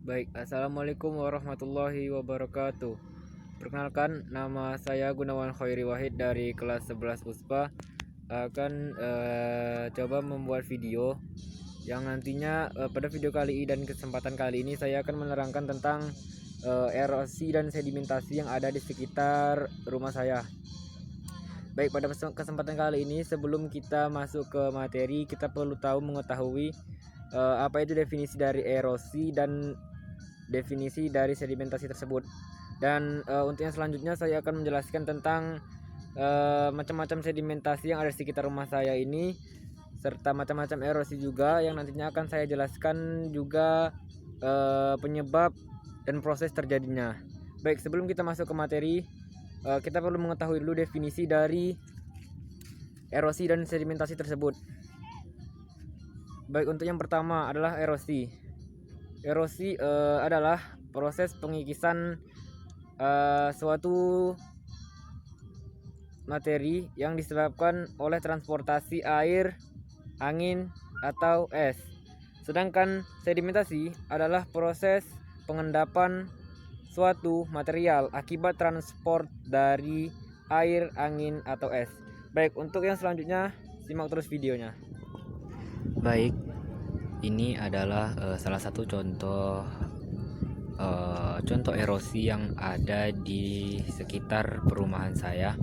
Baik, assalamualaikum warahmatullahi wabarakatuh. Perkenalkan, nama saya Gunawan Khairi Wahid dari kelas 11 USPA. Akan coba membuat video yang nantinya pada video kali ini dan kesempatan kali ini saya akan menerangkan tentang erosi dan sedimentasi yang ada di sekitar rumah saya. Baik, pada kesempatan kali ini sebelum kita masuk ke materi, kita perlu mengetahui apa itu definisi dari erosi dan definisi dari sedimentasi tersebut. Dan untuk yang selanjutnya saya akan menjelaskan tentang macam-macam sedimentasi yang ada di sekitar rumah saya ini, serta macam-macam erosi juga yang nantinya akan saya jelaskan juga penyebab dan proses terjadinya. Baik, sebelum kita masuk ke materi, kita perlu mengetahui dulu definisi dari erosi dan sedimentasi tersebut. Baik, untuk yang pertama adalah erosi. Erosi adalah proses pengikisan suatu materi yang disebabkan oleh transportasi air, angin, atau es. Sedangkan sedimentasi adalah proses pengendapan suatu material akibat transport dari air, angin, atau es. Baik, untuk yang selanjutnya simak terus videonya. Baik, ini adalah salah satu contoh erosi yang ada di sekitar perumahan saya.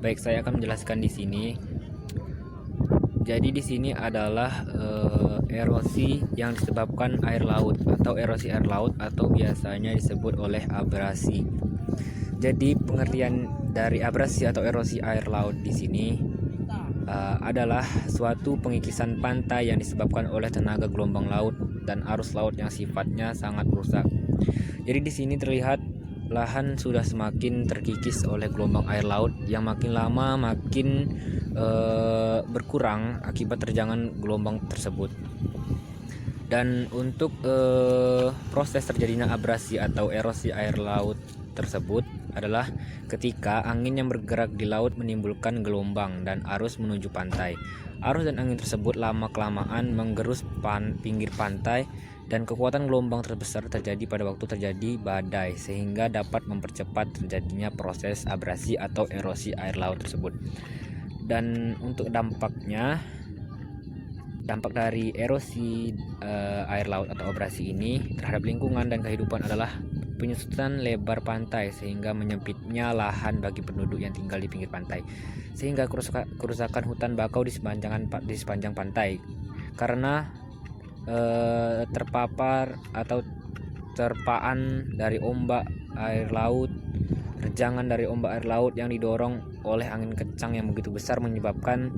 Baik, saya akan menjelaskan di sini. Jadi di sini adalah erosi yang disebabkan air laut atau erosi air laut atau biasanya disebut oleh abrasi. Jadi pengertian dari abrasi atau erosi air laut di sini adalah suatu pengikisan pantai yang disebabkan oleh tenaga gelombang laut dan arus laut yang sifatnya sangat rusak. Jadi di sini terlihat lahan sudah semakin terkikis oleh gelombang air laut yang makin lama makin berkurang akibat terjangan gelombang tersebut. Dan untuk proses terjadinya abrasi atau erosi air laut tersebut adalah ketika angin yang bergerak di laut menimbulkan gelombang dan arus menuju pantai. Arus dan angin tersebut lama-kelamaan menggerus pinggir pantai dan kekuatan gelombang terbesar terjadi pada waktu terjadi badai sehingga dapat mempercepat terjadinya proses abrasi atau erosi air laut tersebut. Dan untuk dampak dari erosi air laut atau abrasi ini terhadap lingkungan dan kehidupan adalah penyusutan lebar pantai sehingga menyempitnya lahan bagi penduduk yang tinggal di pinggir pantai, sehingga kerusakan hutan bakau di sepanjang pantai karena terpapar atau terpaan dari ombak air laut. Terjangan dari ombak air laut yang didorong oleh angin kencang yang begitu besar menyebabkan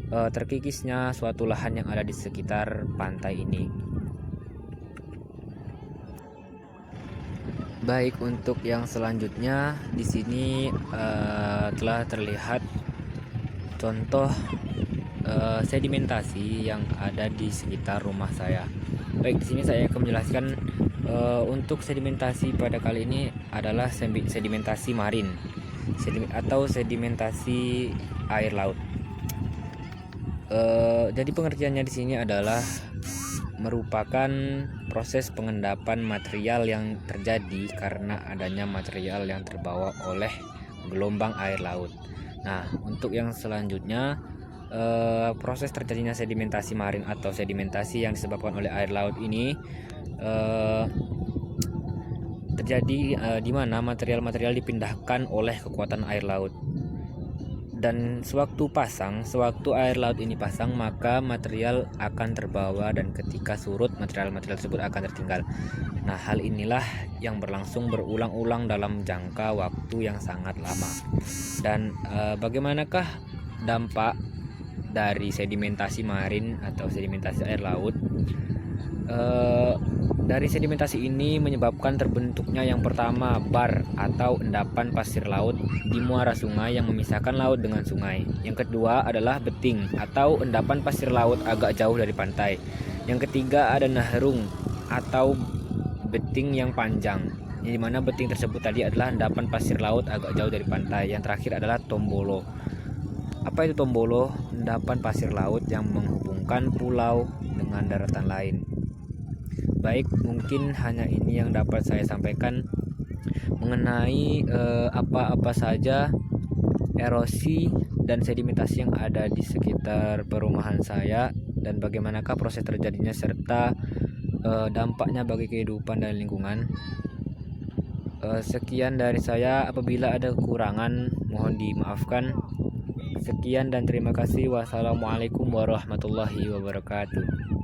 terkikisnya suatu lahan yang ada di sekitar pantai ini. Baik, untuk yang selanjutnya di sini telah terlihat contoh sedimentasi yang ada di sekitar rumah saya. Baik, di sini saya akan menjelaskan untuk sedimentasi pada kali ini adalah sedimentasi marin atau sedimentasi air laut. Jadi pengertiannya di sini adalah merupakan proses pengendapan material yang terjadi karena adanya material yang terbawa oleh gelombang air laut. Nah, untuk yang selanjutnya proses terjadinya sedimentasi marin atau sedimentasi yang disebabkan oleh air laut ini terjadi di mana material-material dipindahkan oleh kekuatan air laut. Dan sewaktu air laut ini pasang, maka material akan terbawa dan ketika surut material-material tersebut akan tertinggal. Nah, hal inilah yang berlangsung berulang-ulang dalam jangka waktu yang sangat lama. Dan bagaimanakah dampak dari sedimentasi marin atau sedimentasi air laut? Dari sedimentasi ini menyebabkan terbentuknya yang pertama bar atau endapan pasir laut di muara sungai yang memisahkan laut dengan sungai. Yang kedua adalah beting atau endapan pasir laut agak jauh dari pantai. Yang ketiga ada nahrung atau beting yang panjang, di mana beting tersebut tadi adalah endapan pasir laut agak jauh dari pantai. Yang terakhir adalah tombolo. Apa itu tombolo? Endapan pasir laut yang menghubungkan pulau dengan daratan lain. Baik, mungkin hanya ini yang dapat saya sampaikan mengenai apa-apa saja erosi dan sedimentasi yang ada di sekitar perumahan saya dan bagaimanakah proses terjadinya serta dampaknya bagi kehidupan dan lingkungan. Sekian dari saya, apabila ada kekurangan mohon dimaafkan. Sekian dan terima kasih. Wassalamualaikum warahmatullahi wabarakatuh.